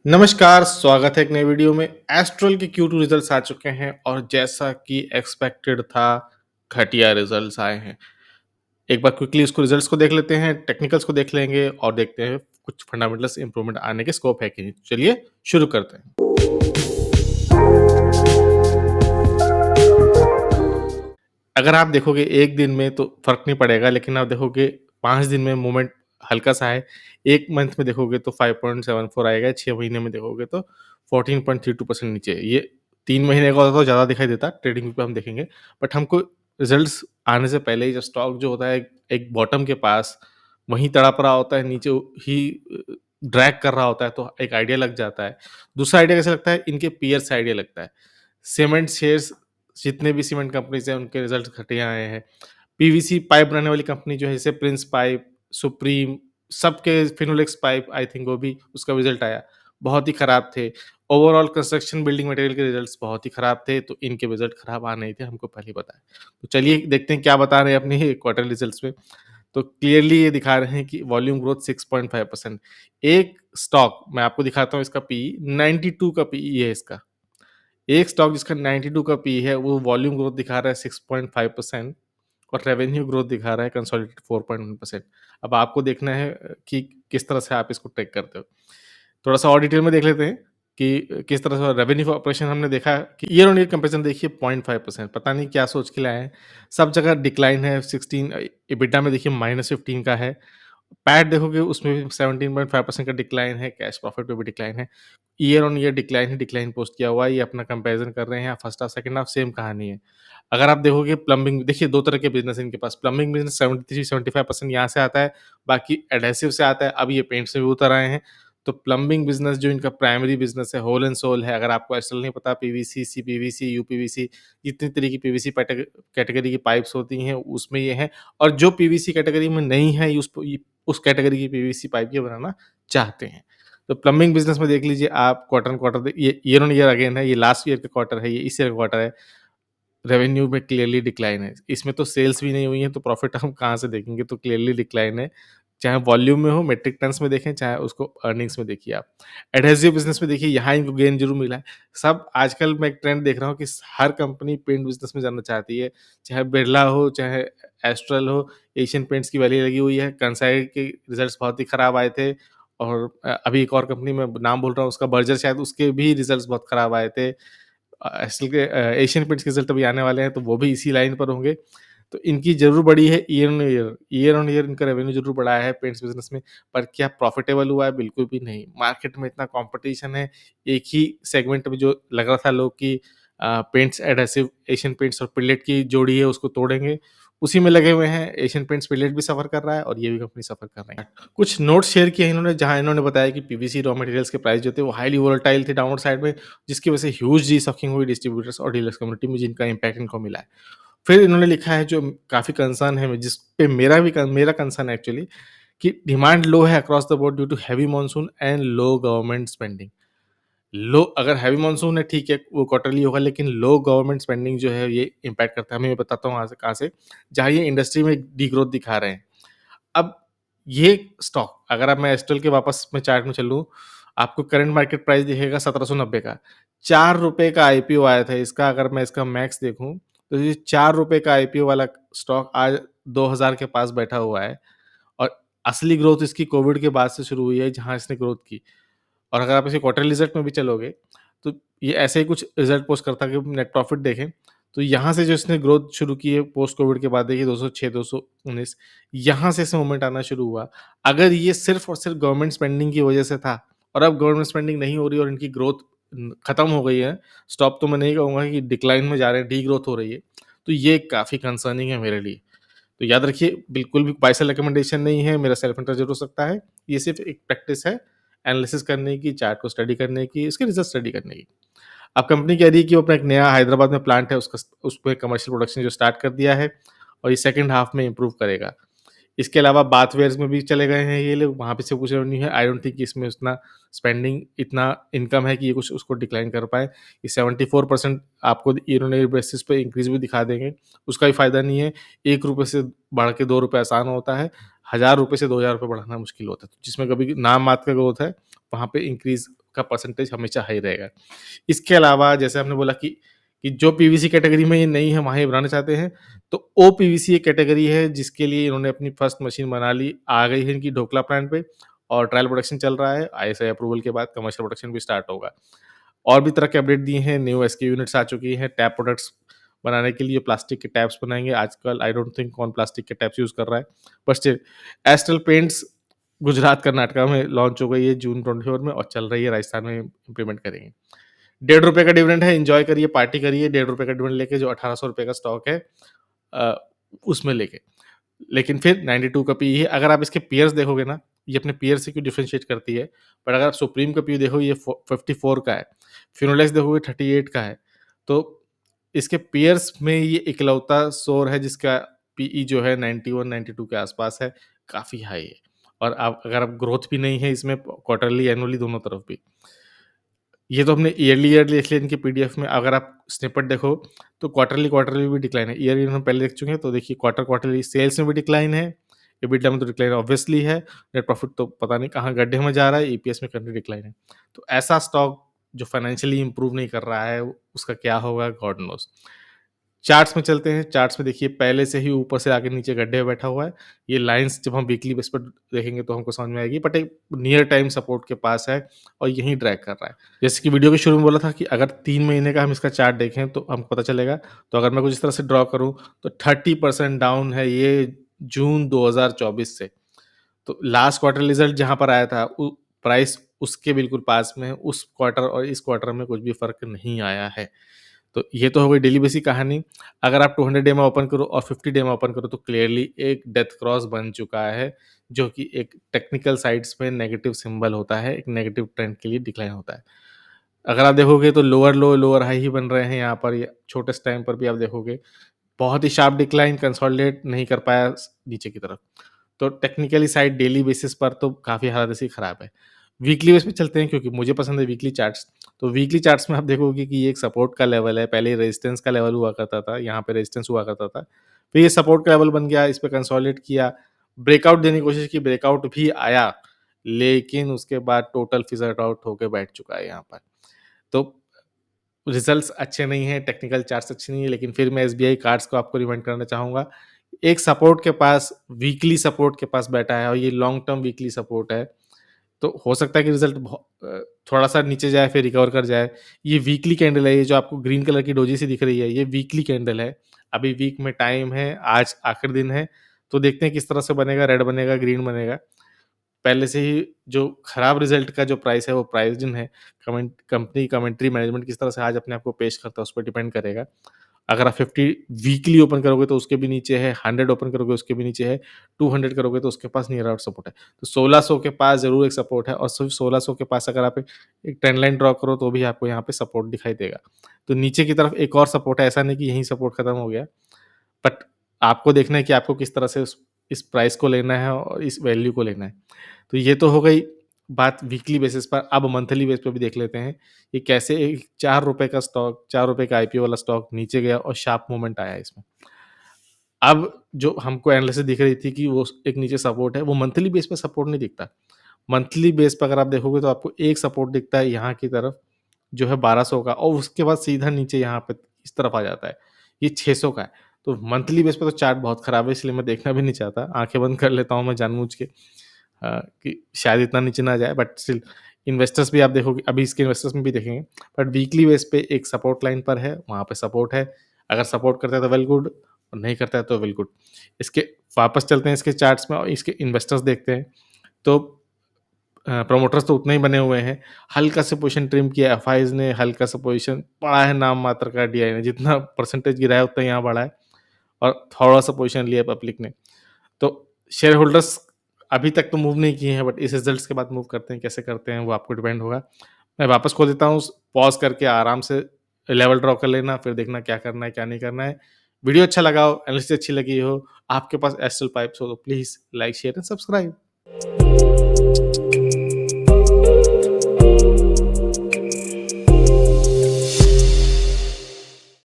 नमस्कार, स्वागत है एक नए वीडियो में। एस्ट्रल के Q2 रिजल्ट्स आ चुके हैं और जैसा कि एक्सपेक्टेड था, घटिया रिजल्ट्स आए हैं। एक बार क्विकली उसको रिजल्ट्स को देख लेते हैं, टेक्निकल्स को देख लेंगे और देखते हैं कुछ फंडामेंटल्स इंप्रूवमेंट आने के स्कोप है कि नहीं। चलिए शुरू करते हैं। अगर आप देखोगे 1 दिन में तो फ़र्क नहीं पड़ेगा, लेकिन आप देखोगे 5 दिन में मूवमेंट हल्का-सा है। 1 मंथ में देखोगे तो 5.74 आएगा, 6 महीने में देखोगे तो 14.32% नीचे। ये 3 महीने का होता तो ज़्यादा दिखाई देता, ट्रेडिंग व्यू पे हम देखेंगे। बट हमको रिज़ल्ट्स आने से पहले ही जो स्टॉक जो होता है एक बॉटम के पास वहीं तड़प रहा होता है, नीचे ही ड्रैग कर रहा होता है, तो एक आइडिया लग जाता है। दूसरा आइडिया कैसा लगता है? इनके पीयर से आइडिया लगता है। सीमेंट शेयर्स जितने भी सीमेंट कंपनीज़ हैं, उनके रिज़ल्ट घटिया आए हैं। पीवीसी पाइप बनाने वाली कंपनी जो है, जैसे प्रिंस पाइप, सुप्रीम, सबके फिनोलेक्स पाइप आई थिंक वो भी उसका रिज़ल्ट आया, बहुत ही खराब थे। ओवरऑल कंस्ट्रक्शन बिल्डिंग मटेरियल के रिज़ल्ट्स बहुत ही खराब थे, तो इनके रिज़ल्ट खराब आने ही थे, हमको पहले ही पता है। तो चलिए देखते हैं क्या बता रहे हैं अपने क्वार्टर रिज़ल्ट्स में। तो क्लियरली ये दिखा रहे हैं कि वॉल्यूम ग्रोथ 6.5%। एक स्टॉक मैं आपको दिखाता हूँ, इसका पीई 92 का पीई है इसका। एक स्टॉक जिसका 92 का पी है, वो वॉल्यूम ग्रोथ दिखा रहा है 6.5% और रेवेन्यू ग्रोथ दिखा रहा है कंसोलिडेटेड 4.1%। अब आपको देखना है कि किस तरह से आप इसको ट्रैक करते हो। थोड़ा-सा और डिटेल में देख लेते हैं कि किस तरह से रेवेन्यू फॉर ऑपरेशन हमने देखा कि ईयर ऑन ईयर कंपैरिज़न देखिए 0.5%, पता नहीं क्या सोच के लाए हैं। सब जगह डिक्लाइन है, 16 एबिटा में देखिए -15 का है। पैट देखोगे उसमें भी 17.5% का डिक्लाइन है, कैश प्रॉफिट में भी डिक्लाइन है। Year on year decline he decline post किया हुआ है, ये अपना कंपैरिज़न कर रहे हैं, first half, second half same कहानी है। अगर आप देखोगे प्लंबिंग देखिए 2 तरह के बिज़नेस है इनके पास, प्लंबिंग बिज़नेस 73-75% यहाँ से आता है, बाकी एडहेसिव से आता है, अब ये पेंट्स में भी उतर आए हैं। तो प्लंबिंग बिज़नेस जो इनका प्राइमरी बिज़नेस है, व्होल एंड सोल है, अगर आपको एस्टेल नहीं पता पीवीसी, सीपीवीसी, यूपीवीसी जितनी तरह की पीवीसी कैटेगरी की पाइप्स होती हैं, उसमें ये है और जो पीवीसी कैटेगरी में नहीं है, उस कैटेगरी की पीवीसी पाइप ये बनाना चाहते हैं। तो प्लंबिंग बिज़नेस में देख लीजिए आप क्वार्टर ऑन क्वार्टर ये ईयर ऑन ईयर अगेन है, ये लास्ट ईयर का क्वार्टर है, ये इस ईयर का क्वार्टर है। रेवेन्यू में क्लियरली डिक्लाइन है। इसमें तो सेल्स भी नहीं हुई है, तो प्रॉफिट हम कहाँ से देखेंगे? तो क्लियरली डिक्लाइन है। चाहे वॉल्यूम में हो, मेट्रिक टन्स में देखें, चाहे उसको अर्निंग्स में देखिए आप। एडहेसिव बिज़नेस में देखिए यहाँ इनको गेन ज़रूर मिला है। सब आजकल मैं एक ट्रेंड देख रहा हूँ कि हर कंपनी पेंट बिज़नेस में जाना चाहती है। चाहे बिरला हो, चाहे एस्ट्रल हो, एशियन पेंट्स की वैल्यू लगी हुई है। कांसाई के रिज़ल्ट्स बहुत ही खराब आए थे और अभी एक और कंपनी मैं नाम भूल रहा हूँ उसका बर्जर शायद उसके भी रिज़ल्ट्स बहुत खराब आए थे। एस्टल के एशियन पेंट्स के रिज़ल्ट अभी आने वाले हैं, तो वो भी इसी लाइन पर होंगे। तो इनकी ज़रूर बढ़ी है year on year. Year on year इनका रेवेन्यू ज़रूर बढ़ा है पेंट्स बिज़नेस में, पर क्या प्रॉफिटेबल हुआ है? बिल्कुल भी नहीं। मार्केट में इतना कॉम्पिटिशन है, एक ही सेगमेंट में जो लग रहा था लोग कि पेंट्स एडहेसिव एशियन पेंट्स और पिलेट की जोड़ी है उसको तोड़ेंगे, उसी में लगे हुए हैं। एशियन पेंट्स पिलेट भी सफ़र कर रहा है और ये भी कंपनी सफ़र कर रही है। कुछ नोट्स शेयर किए हैं इन्होंने, जहाँ इन्होंने बताया कि पीवीसी रॉ मटेरियल्स के प्राइस जो थे वो हाइली वोलेटाइल थे डाउनवर्ड साइड में, जिसकी वजह से ह्यूज डी-स्टॉकिंग हुई डिस्ट्रीब्यूटर्स और डीलर्स कम्युनिटी में, जिनका इम्पैक्ट इनको मिला है। फिर इन्होंने लिखा है जो काफ़ी कंसर्न है, जिस पे मेरा कंसर्न है एक्चुअली, कि डिमांड लो है across the board due to heavy monsoon and low government spending. लो अगर हेवी मॉनसून है ठीक है, वो क्वार्टरली होगा, लेकिन लो गवर्नमेंट स्पेंडिंग जो है ये इम्पैक्ट करता है। मैं बताता हूँ कहाँ से, जहाँ ये इंडस्ट्री में डीग्रोथ दिखा रहे हैं। अब ये स्टॉक अगर अब मैं एस्ट्रल के वापस मैं चार्ट में चलूँ, आपको करंट मार्केट प्राइस दिखेगा 1790 का। ₹4 का आईपीओ आया था इसका, अगर मैं इसका मैक्स देखूँ, तो ये ₹4 का आईपीओ वाला स्टॉक आज 2000 के पास बैठा हुआ है और असली ग्रोथ इसकी कोविड के बाद से शुरू हुई है, जहाँ इसने ग्रोथ की। और अगर आप इसे क्वार्टरली रिज़ल्ट में भी चलोगे, तो ये ऐसे ही कुछ रिज़ल्ट पोस्ट करता है कि नेट प्रॉफिट देखें, तो यहाँ से जो इसने ग्रोथ शुरू की है पोस्ट कोविड के बाद, देखिए 206, 219, यहाँ से इसमें मूवमेंट आना शुरू हुआ। अगर ये सिर्फ़ और सिर्फ़ गवर्नमेंट स्पेंडिंग की वजह से था और अब गवर्नमेंट स्पेंडिंग नहीं हो रही और इनकी ग्रोथ खत्म हो गई है, स्टॉप तो मैं नहीं कहूँगा कि डिक्लाइन में जा रहे हैं, डीग्रोथ हो रही है, तो ये काफ़ी कंसर्निंग है मेरे लिए। तो याद रखिए, बिल्कुल भी बाय सेल रिकमेंडेशन नहीं है, मेरा सेल्फ इंटरेस्ट ज़रूर हो सकता है। ये सिर्फ़ एक प्रैक्टिस है, एनालिसिस करने की, चार्ट को स्टडी करने की, इसके रिज़ल्ट स्टडी करने की। अब कंपनी कह रही है कि वो अपना एक नया हैदराबाद में प्लांट है, उसपे कमर्शियल प्रोडक्शन जो स्टार्ट कर दिया है और ये सेकंड हाफ में इम्प्रूव करेगा। इसके अलावा बाथवेयर्स में भी चले गए हैं ये लोग, वहाँ पे से कुछ रेवेन्यू है। आई डोंट थिंक कि इसमें उतना स्पेंडिंग, इतना इनकम है कि ये कुछ उसको डिक्लाइन कर पाएँ। ये 74% आपको ईयर ऑन ईयर बेसिस पे इंक्रीज़ भी दिखा देंगे, उसका भी फ़ायदा नहीं है। ₹1 से बढ़ के ₹2 आसान होता है, ₹1000 से ₹2000 बढ़ाना मुश्किल होता है। तो जिसमें कभी नाम मात्र का ग्रोथ है, वहाँ पे इंक्रीज़ का परसेंटेज हमेशा हाई रहेगा। इसके अलावा जैसे आपने बोला कि जो पीवीसी कैटेगरी में ये नहीं है, वहाँ ये बनाना चाहते हैं, तो ओपीवीसी एक कैटेगरी है जिसके लिए इन्होंने अपनी फर्स्ट मशीन बना ली, आ गई है इनकी ढोकला प्लांट पे और ट्रायल प्रोडक्शन चल रहा है। आईएसआई अप्रूवल के बाद कमर्शियल प्रोडक्शन भी स्टार्ट होगा। और भी तरह के अपडेट दिए हैं, न्यू एसके यूनिट्स आ चुकी हैं, टैप प्रोडक्ट्स बनाने के लिए प्लास्टिक के टैप्स बनाएँगे। आजकल आई डोंट थिंक कौन प्लास्टिक के टैप्स यूज़ कर रहा है, but still astral paints Gujarat, Karnataka में लॉन्च हो गई है जून 24 में और चल रही है, राजस्थान में इम्प्लीमेंट करेंगे। ₹1.5 का डिविडेंड है, एन्जॉय करिए, पार्टी करिए, ₹1.5 का डिविडेंड लेके जो ₹1800 का स्टॉक है अ, उसमें लेके। लेकिन फिर 92 का पीई है, अगर आप इसके पीयर्स देखोगे ना, ये अपने पीयर से क्यों डिफरेंशिएट करती है, बट अगर आप सुप्रीम का पीई देखो ये 54 का है, फिनोलेक्स देखोगे 38 का है, तो इसके पीयर्स में ये इकलौता सोर है जिसका पीई जो है 91-92 के आसपास है, काफ़ी हाई है। और आप अगर आप ग्रोथ भी नहीं है इसमें क्वार्टरली, एनुअली दोनों तरफ भी। ये तो हमने ईयरली ईयरली देख लिया इनके पीडीएफ में, अगर आप स्निपेट देखो तो क्वार्टरली क्वार्टरली भी डिक्लाइन है। ईयरली हम पहले देख चुके हैं, तो देखिए क्वार्टरली सेल्स में भी डिक्लाइन है, एबिटा में तो डिक्लाइन ऑब्वियसली है, नेट प्रॉफिट तो पता नहीं कहाँ गड्ढे में जा रहा है, ईपीएस में कंटिन्यू डिक्लाइन है। तो ऐसा स्टॉक जो फाइनेंशियली इंप्रूव नहीं कर रहा है, उसका क्या होगा गॉड नोज़। चार्ट्स में चलते हैं, चार्ट्स में देखिए पहले से ही ऊपर से आके नीचे गड्ढे में बैठा हुआ है। ये लाइन्स जब हम वीकली बेस पर देखेंगे तो हमको समझ में आएगी, बट एक नियर टाइम सपोर्ट के पास है और यहीं ड्रैग कर रहा है। जैसे कि वीडियो के शुरू में बोला था कि अगर 3 महीने का हम इसका चार्ट देखें तो हमको पता चलेगा। तो अगर मैं कुछ इस तरह से ड्रॉ करूँ तो 30% डाउन है ये जून 2024 से। तो लास्ट क्वार्टर रिजल्ट जहाँ पर आया था प्राइस उसके बिल्कुल पास में है। उस क्वार्टर और इस क्वार्टर में कुछ भी फ़र्क नहीं आया है। तो ये तो हो गई डेली बेसिस कहानी। अगर आप 200 डे में ओपन करो और 50 डे में ओपन करो तो क्लियरली एक डेथ क्रॉस बन चुका है, जो कि एक टेक्निकल साइड्स में नेगेटिव सिंबल होता है, एक नेगेटिव ट्रेंड के लिए डिक्लाइन होता है। अगर आप देखोगे तो लोअर लो, लोअर हाई ही बन रहे हैं यहाँ पर, छोटे टाइम पर भी आप देखोगे। बहुत ही शार्प डिक्लाइन, कंसोलिडेट नहीं कर पाया नीचे की तरफ। तो टेक्निकली साइड डेली बेसिस पर तो काफ़ी हालत ऐसी खराब है। वीकली बेस पे चलते हैं क्योंकि मुझे पसंद है वीकली चार्ट्स। तो वीकली चार्ट्स में आप देखोगे कि ये एक सपोर्ट का लेवल है, पहले रेजिस्टेंस का लेवल हुआ करता था, यहाँ पे रेजिस्टेंस हुआ करता था। फिर ये सपोर्ट का लेवल बन गया, इस पे कंसोलिडेट किया, ब्रेकआउट देने की कोशिश की, ब्रेकआउट भी आया, लेकिन उसके बाद टोटल फिज़ल्ड आउट होके बैठ चुका है यहाँ पर। तो रिजल्ट्स अच्छे नहीं हैं, टेक्निकल चार्ट्स अच्छे नहीं है, लेकिन फिर मैं एसबीआई कार्ड्स को आपको रिमाइंड करना चाहूँगा। एक सपोर्ट के पास, वीकली सपोर्ट के पास बैठा है और ये लॉन्ग टर्म वीकली सपोर्ट है। तो हो सकता है कि रिजल्ट थोड़ा-सा नीचे जाए फिर रिकवर कर जाए। ये वीकली कैंडल है, ये जो आपको ग्रीन कलर की डोजी सी दिख रही है, ये वीकली कैंडल है। अभी वीक में टाइम है, आज आखिरी दिन है, तो देखते हैं किस तरह से बनेगा, रेड बनेगा, ग्रीन बनेगा। पहले से ही जो खराब रिजल्ट का जो प्राइस है वो प्राइस्ड इन है। कंपनी कमेंट्री मैनेजमेंट किस तरह से आज अपने आप को पेश करता है उस पर डिपेंड करेगा। अगर आप 50 वीकली ओपन करोगे तो उसके भी नीचे है, 100 ओपन करोगे उसके भी नीचे है, 200 करोगे तो उसके पास नियर आउट सपोर्ट है। तो 1600 के पास ज़रूर एक सपोर्ट है और सिर्फ 1600 के पास अगर आप एक ट्रेंड लाइन ड्रॉ करो तो भी आपको यहाँ पे सपोर्ट दिखाई देगा। तो नीचे की तरफ एक और सपोर्ट है, ऐसा नहीं कि यहीं सपोर्ट खत्म हो गया। बट आपको देखना है कि आपको किस तरह से उस इस प्राइस को लेना है और इस वैल्यू को लेना है। तो ये तो हो गई बात वीकली बेसिस पर, अब मंथली बेस पे भी देख लेते हैं कि कैसे एक ₹4 का स्टॉक, ₹4 का आईपीओ वाला स्टॉक नीचे गया और शार्प मूवमेंट आया इसमें। अब जो हमको एनालिसिस दिख रही थी कि वो एक नीचे सपोर्ट है, वो मंथली बेस पे सपोर्ट नहीं दिखता। मंथली बेस पे अगर आप देखोगे तो आपको एक सपोर्ट दिखता है यहाँ की तरफ, जो है 1200 का और उसके बाद सीधा नीचे यहाँ पे इस तरफ आ जाता है। ये 600 का है। तो मंथली बेस पे तो चार्ट बहुत खराब है, इसलिए मैं देखना भी नहीं चाहता। आँखें बंद कर लेता हूँ मैं जानबूझ के कि शायद इतना नीचे ना जाए, बट स्टिल इन्वेस्टर्स भी आप देखोगे, अभी इसके इन्वेस्टर्स में भी देखेंगे। बट वीकली बेस पे एक सपोर्ट लाइन पर है, वहाँ पे सपोर्ट है। अगर सपोर्ट करता है तो वेल गुड और नहीं करता है तो वेल गुड। इसके वापस चलते हैं इसके चार्ट्स में और इसके इन्वेस्टर्स देखते हैं। तो प्रोमोटर्स तो उतने ही बने हुए हैं। हल्का सा पोजीशन ट्रिम किया एफआईज़ ने, हल्का सा पोजीशन बढ़ा है नाम मात्र का डीआई ने, जितना परसेंटेज गिराया उतना यहाँ बढ़ा है और थोड़ा-सा पोजीशन लिया पब्लिक ने। तो शेयर होल्डर्स अभी तक तो मूव नहीं किए हैं, बट इस रिजल्ट्स के बाद मूव करते हैं, कैसे करते हैं वो आपको डिपेंड होगा। मैं वापस खोल देता हूँ, पॉज़ करके आराम से लेवल ड्रॉ कर लेना, फिर देखना क्या करना है, क्या नहीं करना है। वीडियो अच्छा लगा हो, एनालिसिस अच्छी लगी हो, आपके पास एस्ट्रल पाइप्स हो तो please like, share and subscribe.